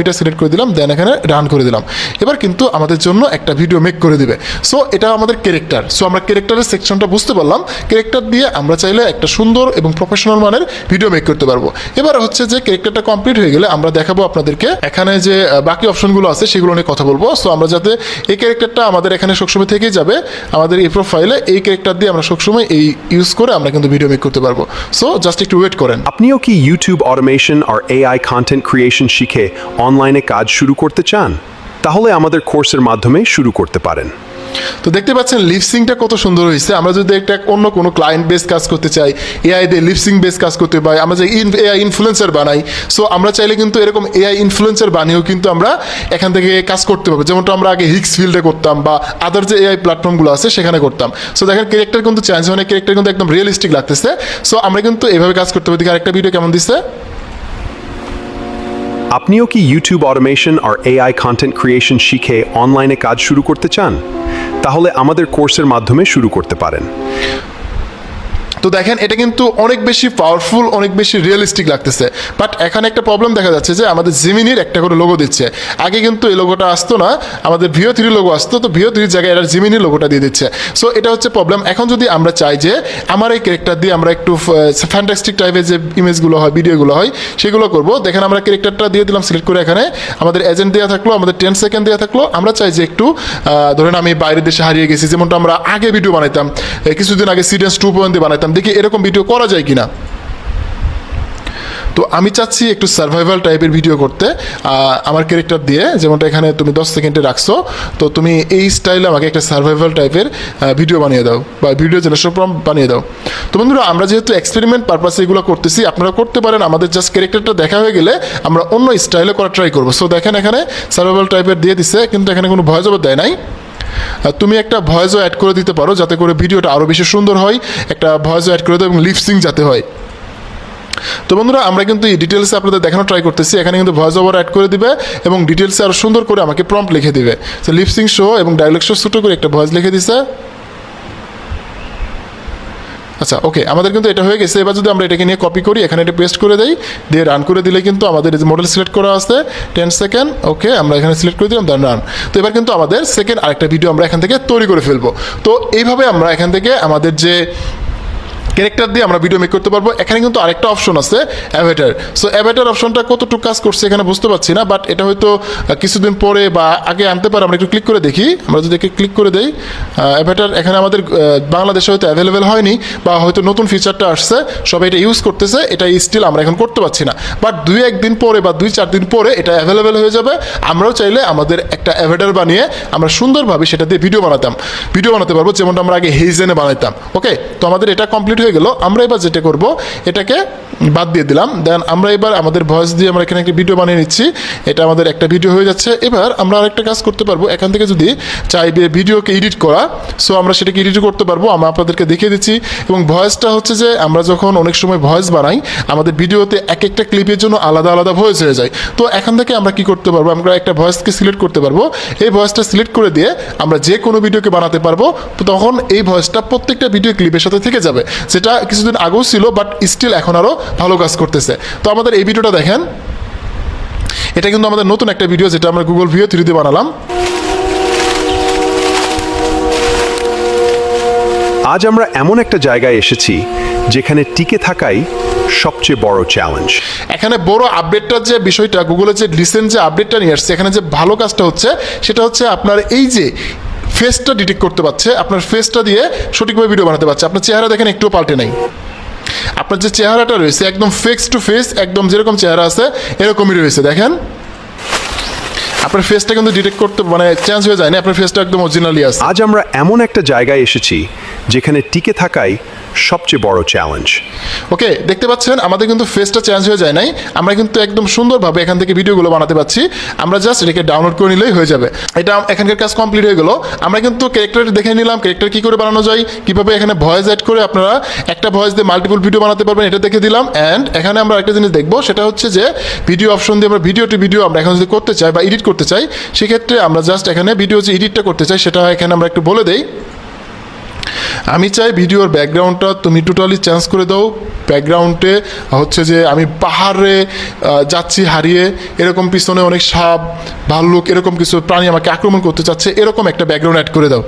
এটা সিলেক্ট করে দিলাম, দেন এখানে রান করে দিলাম। এবার কিন্তু আমাদের জন্য একটা ভিডিও মেক করে দিবে। সো এটা আমাদের ক্যারেক্টার। সো আমরা ক্যারেক্টারের সেকশনটা বুঝতে পারলাম। ক্যারেক্টার দিয়ে আমরা চাইলে একটা সুন্দর এবং প্রফেশনাল মানের ভিডিও মেক করতে পারবো। এবার হচ্ছে যে ক্যারেক্টারটা কমপ্লিট হয়ে গেলে আমরা দেখাবো আপনাদেরকে এখানে যে বাকি অপশনগুলো আছে সেগুলো নিয়ে কথা বলবো। সো আমরা যাতে এই ক্যারেক্টারটা আমাদের এখানে সবসময় থেকেই যাবে, আমাদের এই প্রোফাইলে এই ক্যারেক্টার দিয়ে আমরা সবসময় এই ইউজ করে আমরা কিন্তু ভিডিও মেক করতে পারবো। সো জাস্ট একটু ওয়েট করেন। আপনিও কি ইউটিউব অটোমেশন আর এআই কন্টেন্ট ক্রিয়েশন শিখে অনলাইনে কাজ শুরু করতে চান? তাহলে আমাদের কোর্সের মাধ্যমে শুরু করতে পারেন। তো দেখতে পাচ্ছেন লিপসিংটা কত সুন্দর হয়েছে। আমরা যদি একটা অন্য কোনো ক্লায়েন্ট বেস কাজ করতে চাই, এআই দিয়ে লিপসিং বেস কাজ করতে পাই, আমরা যে এআই ইনফ্লুয়েন্সার বানাই, সো আমরা চাইলে কিন্তু এরকম এআই ইনফ্লুয়েন্সার বানিয়েও কিন্তু আমরা এখান থেকে কাজ করতে পারবো, যেমনটা আমরা আগে হিক্স ফিল্ডে করতাম বা আদার যে এআই প্ল্যাটফর্মগুলো আছে সেখানে করতাম। সো দেখেন ক্যারেক্টার কিন্তু চেঞ্জ হয় না, ক্যারেক্টার কিন্তু একদম রিয়েলিস্টিক লাগতেছে। সো আমরা কিন্তু এভাবে কাজ করতে পারি। আরেকটা ভিডিও কেমন দিচ্ছে। আপনিও কি ইউটিউব অটোমেশন আর এআই কন্টেন্ট ক্রিয়েশন শিখে অনলাইনে কাজ শুরু করতে চান? তাহলে আমাদের কোর্সের মাধ্যমে শুরু করতে পারেন। তো দেখেন এটা কিন্তু অনেক বেশি পাওয়ারফুল, অনেক বেশি রিয়েলিস্টিক লাগতেছে। বাট এখানে একটা প্রবলেম দেখা যাচ্ছে যে আমাদের জিমিনির একটা করে লোগো দিচ্ছে। আগে কিন্তু এই লোগোটা আসতো না, আমাদের VO3 লোগো আসতো, তো VO3 জায়গায় এটা জিমিনির লোগোটা দিয়ে দিচ্ছে। সো এটা হচ্ছে প্রবলেম। এখন যদি আমরা চাই যে আমার এই ক্যারেক্টার দিয়ে আমরা একটু ফ্যান্টাস্টিক টাইপের যে ইমেজগুলো হয়, ভিডিওগুলো হয়, সেগুলো করবো। দেখেন আমরা ক্যারেক্টারটা দিয়ে দিলাম সিলেক্ট করে, এখানে আমাদের এজেন্ট দেওয়া থাকলো, আমাদের 10 সেকেন্ড দেওয়া থাকলো। আমরা চাই যে একটু ধরেন আমি বাইরের দেশে হারিয়ে গেছি, যেমনটা আমরা আগে ভিডিও বানাইতাম, কিছুদিন আগে সিডেন্স 2.0 দিয়ে বানাইতাম, দেখি এরকম ভিডিও করা যায় কিনা। তো আমি চাচ্ছি একটু সার্ভাইভাল টাইপের ভিডিও করতে আমার ক্যারেক্টার দিয়ে, যেমনটা এখানে তুমি 10 সেকেন্ডে রাখছো। তো তুমি এই স্টাইলে আমাকে একটা সার্ভাইভাল টাইপের ভিডিও বানিয়ে দাও বা ভিডিও জেনারেশন প্রম্পট বানিয়ে দাও। তো বন্ধুরা আমরা যেহেতু এক্সপেরিমেন্ট পারপাসে এগুলো করতেছি, আপনারা করতে পারেন। আমাদের জাস্ট ক্যারেক্টারটা দেখা হয়ে গেলে আমরা অন্য স্টাইলে করা ট্রাই করবো। সো দেখেন এখানে সার্ভাইভাল টাইপের দিয়ে দিচ্ছে, কিন্তু এখানে কোনো ভয়েস ওভার দেয় নাই। তুমি একটা ভয়েসও অ্যাড করে দিতে পারো যাতে করে ভিডিওটা আরও বেশি সুন্দর হয়। একটা ভয়েসও অ্যাড করে দাও এবং লিপসিং যাতে হয়। তো বন্ধুরা আমরা কিন্তু এই ডিটেলসে আপনাদের দেখানো ট্রাই করতেছি। এখানে কিন্তু ভয়েস ওভার অ্যাড করে দিবে এবং ডিটেলসে আরও সুন্দর করে আমাকে প্রম্পট লিখে দিবে। তো লিপসিং শো এবং ডায়লগ শো ছোটো করে একটা ভয়েস লিখে দিছে। আচ্ছা ওকে, আমাদের কিন্তু এটা হয়ে গেছে। এবার যদি আমরা এটাকে নিয়ে কপি করি, এখানে এটা পেস্ট করে দেই, দিয়ে রান করে দিলে কিন্তু আমাদের এই যে মডেল সিলেক্ট করা আছে 10 সেকেন্ড। ওকে, আমরা এখানে সিলেক্ট করে দিলাম, দেন রান। তো এবার কিন্তু আমাদের সেকেন্ড আরেকটা ভিডিও আমরা এখান থেকে তৈরি করে ফেলবো। তো এইভাবে আমরা এখান থেকে আমাদের যে ক্যারেক্টার দিয়ে আমরা ভিডিও মেক করতে পারবো। এখানে কিন্তু আরেকটা অপশন আছে অ্যাভাটার। সো অ্যাভাটার অপশনটা কতটুকু কাজ করছে এখানে বুঝতে পারছি না, বাট এটা হয়তো কিছুদিন পরে বা আগে আনতে পারে। আমরা একটু ক্লিক করে দেখি। আমরা যদি ক্লিক করে দেই অ্যাভাটার, এখানে আমাদের বাংলাদেশে হয়তো অ্যাভেলেবেল হয়নি বা হয়তো নতুন ফিচারটা আসছে, সবাই এটা ইউজ করতেছে, এটা স্টিল আমরা এখন করতে পারছি না। বাট 2-1 দিন পরে বা 2-4 দিন পরে এটা অ্যাভেলেবেল হয়ে যাবে। আমরাও চাইলে আমাদের একটা অ্যাভাটার বানিয়ে আমরা সুন্দরভাবে সেটা দিয়ে ভিডিও বানাতে পারবো, যেমনটা আমরা আগে হেইজেনে বানাইতাম। ওকে, তো আমাদের এটা কমপ্লিট হয়ে গেল। আমরা এবার যেটা করব, এটাকে বাদ দিয়ে দিলাম। দেন আমরা এবার আমাদের ভয়েস দিয়ে আমরা এখানে একটা ভিডিও বানিয়ে নিচ্ছি। এটা আমাদের একটা ভিডিও হয়ে যাচ্ছে। এবার আমরা আরেকটা কাজ করতে পারবো, এখান থেকে যদি চাই ভিডিওকে এডিট করা, সো আমরা সেটাকে এডিট করতে পারবো। আমরা আপনাদেরকে দেখিয়ে দিচ্ছি। এবং ভয়েসটা হচ্ছে যে আমরা যখন অনেক সময় ভয়েস বানাই, আমাদের ভিডিওতে এক একটা ক্লিপের জন্য আলাদা আলাদা ভয়েস হয়ে যায়। তো এখান থেকে আমরা কি করতে পারবো, আমরা একটা ভয়েসকে সিলেক্ট করতে পারবো। এই ভয়েসটা সিলেক্ট করে দিয়ে আমরা যে কোনো ভিডিওকে বানাতে পারবো। তখন এই ভয়েসটা প্রত্যেকটা ভিডিও ক্লিপের সাথে থেকে যাবে, যেটা কিছুদিন আগেও ছিল, বাট স্টিল এখন আরও ভালো কাজ করতেছে। তো আমাদের এই ভিডিওটা দেখেন, এটা কিন্তু আমাদের নতুন একটা ভিডিও, যেটা আমরা গুগল VO3 দিয়ে বানালাম। আজ আমরা এমন একটা জায়গায় এসেছি যেখানে টিকে থাকাই সবচেয়ে বড় চ্যালেঞ্জ। এখানে বড় আপডেটটার যে বিষয়টা, গুগলের যে রিসেন্ট যে আপডেটটা নিয়ে আসছে, এখানে যে ভালো কাজটা হচ্ছে সেটা হচ্ছে আপনার এই যে ফেসটা ডিটেক্ট করতে পারছে, আপনার ফেসটা দিয়ে সঠিকভাবে ভিডিও বানাতে পারছে। আপনার চেহারা দেখেন একটুও পাল্টে নাই। আপনার যে চেহারাটা রয়েছে একদম ফেস টু ফেস, একদম যেরকম চেহারা আছে এরকমই রয়েছে। দেখেন আপনার ফেসটা কিন্তু ডিটেক্ট করতে চেঞ্জ হয়ে যায় না, আপনার ফেসটা একদম অরিজিনালি আছে। আজ আমরা এমন একটা জায়গায় এসেছি যেখানে টিকে থাকাই সবচেয়ে বড় চ্যালেঞ্জ। ওকে, দেখতে পাচ্ছেন আমাদের কিন্তু ফেসটা চেঞ্জ হয়ে যায় নাই, আমরা কিন্তু একদম সুন্দরভাবে এখান থেকে ভিডিওগুলো বানাতে পারছি। আমরা জাস্ট এটাকে ডাউনলোড করে নিলেই হয়ে যাবে। এটা এখানকার কাজ কমপ্লিট হয়ে গেল। আমরা কিন্তু ক্যারেক্টার দেখে নিলাম, ক্যারেক্টার কী করে বানানো যায়, কীভাবে এখানে ভয়েস অ্যাড করে আপনারা একটা ভয়েস দিয়ে মাল্টিপল ভিডিও বানাতে পারবেন, এটা দেখে দিলাম। অ্যান্ড এখানে আমরা একটা জিনিস দেখবো, সেটা হচ্ছে যে ভিডিও অপশন দিয়ে আমরা ভিডিও আমরা এখন যদি করতে চাই বা এডিট করতে চাই, সেক্ষেত্রে আমরা জাস্ট এখানে ভিডিও যে এডিটটা করতে চাই সেটা এখানে আমরা একটু বলে দেই। আমি চাই ভিডিওর ব্যাকগ্রাউন্ডটা তুমি টোটালি চেঞ্জ করে দাও। ব্যাকগ্রাউন্ডে হচ্ছে যে আমি পাহাড়ে যাচ্ছি হারিয়ে, এরকম পিছনে অনেক সাপ ভাল্লুক এরকম কিছু প্রাণী আমাকে আক্রমণ করতে চাচ্ছে, এরকম একটা ব্যাকগ্রাউন্ড অ্যাড করে দাও।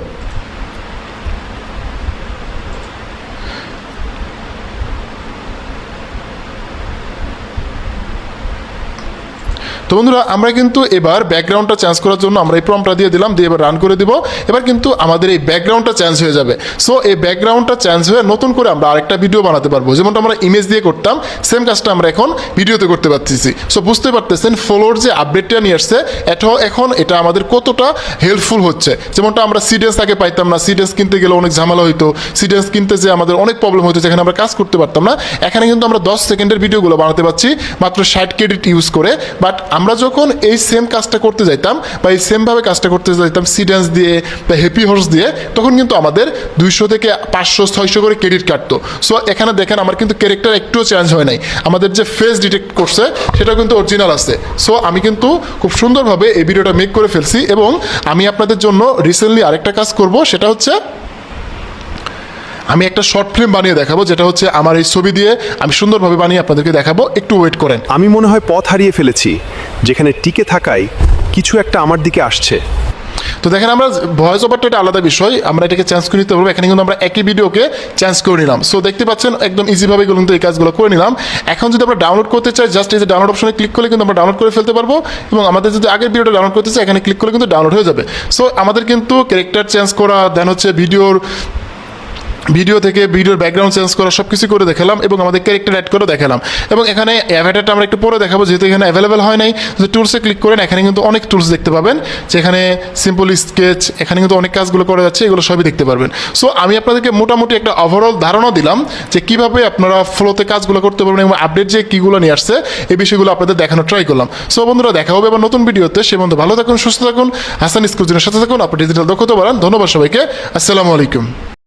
তো বন্ধুরা আমরা কিন্তু এবার ব্যাকগ্রাউন্ডটা চেঞ্জ করার জন্য আমরা এই প্রম্পটটা দিয়ে দিলাম, দিয়ে এবার রান করে দিব। এবার কিন্তু আমাদের এই ব্যাকগ্রাউন্ডটা চেঞ্জ হয়ে যাবে। সো এই ব্যাকগ্রাউন্ডটা চেঞ্জ হয়ে নতুন করে আমরা আরেকটা ভিডিও বানাতে পারবো, যেমনটা আমরা ইমেজ দিয়ে করতাম সেম কাজটা আমরা এখন ভিডিওতে করতে পারতেছি। সো বুঝতে পারতেছেন ফ্লোর যে আপডেটটা নিয়ে আসছে এখন এটা আমাদের কতটা হেল্পফুল হচ্ছে। যেমনটা আমরা সিডেন্স আগে পাইতাম না, সিডেন্স কিনতে গেলে অনেক ঝামেলা হইতো, সিডেন্স কিনতে যে আমাদের অনেক প্রবলেম হতো, যেখানে আমরা কাজ করতে পারতাম না। এখানে কিন্তু আমরা 10 সেকেন্ডের ভিডিওগুলো বানাতে পারছি মাত্র 60 ক্রেডিট ইউজ করে। বাট আমরা যখন এই সেম কাজটা করতে যাইতাম বা এই সেমভাবে কাজটা করতে যাইতাম সিডেন্স দিয়ে বা হ্যাপি হর্স দিয়ে, তখন কিন্তু আমাদের 200 থেকে 500-600 করে ক্রেডিট কাটতো। সো এখানে দেখেন আমার কিন্তু ক্যারেক্টার একটুও চেঞ্জ হয় নাই, আমাদের যে ফেস ডিটেক্ট করছে সেটা কিন্তু অরিজিনাল আছে। সো আমি কিন্তু খুব সুন্দরভাবে এই ভিডিওটা মেক করে ফেলছি এবং আমি আপনাদের জন্য রিসেন্টলি আরেকটা কাজ করব, সেটা হচ্ছে আমি একটা শর্ট ফিল্ম বানিয়ে দেখাবো, যেটা হচ্ছে আমার এই ছবি দিয়ে আমি সুন্দরভাবে বানিয়ে আপনাদেরকে দেখাবো। একটু ওয়েট করেন। আমি মনে হয় পথ হারিয়ে ফেলেছি, যেখানে টিকে থাকায় কিছু একটা আমার দিকে আসছে। তো দেখেন আমরা ভয়েস ওভারটা একটা আলাদা বিষয়, আমরা এটাকে চেঞ্জ করে নিতে পারবো। এখানে কিন্তু আমরা একই ভিডিওকে চেঞ্জ করে নিলাম। সো দেখতে পাচ্ছেন একদম ইজিভাবে কিন্তু এই কাজগুলো করে নিলাম। এখন যদি আমরা ডাউনলোড করতে চাই, জাস্ট এই যে ডাউনলোড অপশনে ক্লিক করলে কিন্তু আমরা ডাউনলোড করে ফেলতে পারবো, এবং আমাদের যদি আগের ভিডিওটা ডাউনলোড করতে চাই এখানে ক্লিক করলে কিন্তু ডাউনলোড হয়ে যাবে। সো আমাদের কিন্তু ক্যারেক্টার চেঞ্জ করা, দেন হচ্ছে ভিডিও থেকে ভিডিওর ব্যাকগ্রাউন্ড চেঞ্জ করা সব কিছু করে দেখালাম, এবং আমাদের ক্যারেক্টার অ্যাড করে দেখালাম। এবং এখানে অ্যাভাটারটা আমরা একটু পরে দেখাবো, যেহেতু এখানে অ্যাভেলেবেল হয় নাই। যদি টুলসে ক্লিক করেন এখানে কিন্তু অনেক টুলস দেখতে পাবেন, যেখানে সিম্পল স্কেচ, এখানে কিন্তু অনেক কাজগুলো করা যাচ্ছে, এগুলো সবই দেখতে পারবেন। সো আমি আপনাদেরকে মোটামুটি একটা ওভারঅল ধারণা দিলাম যে কীভাবে আপনারা ফ্লোতে কাজগুলো করতে পারবেন এবং আপডেট যে কীগুলো নিয়ে আসছে এই বিষয়গুলো আপনাদের দেখানো ট্রাই করলাম। সো বন্ধুরা দেখা হবে আবার নতুন ভিডিওতে। সে বন্ধু ভালো থাকুন, সুস্থ থাকুন, হাসান স্কুলজনের সাথে থাকুন, আপনি ডিজিটাল দক্ষতা বাড়ান। ধন্যবাদ সবাইকে, আসসালামু আলাইকুম।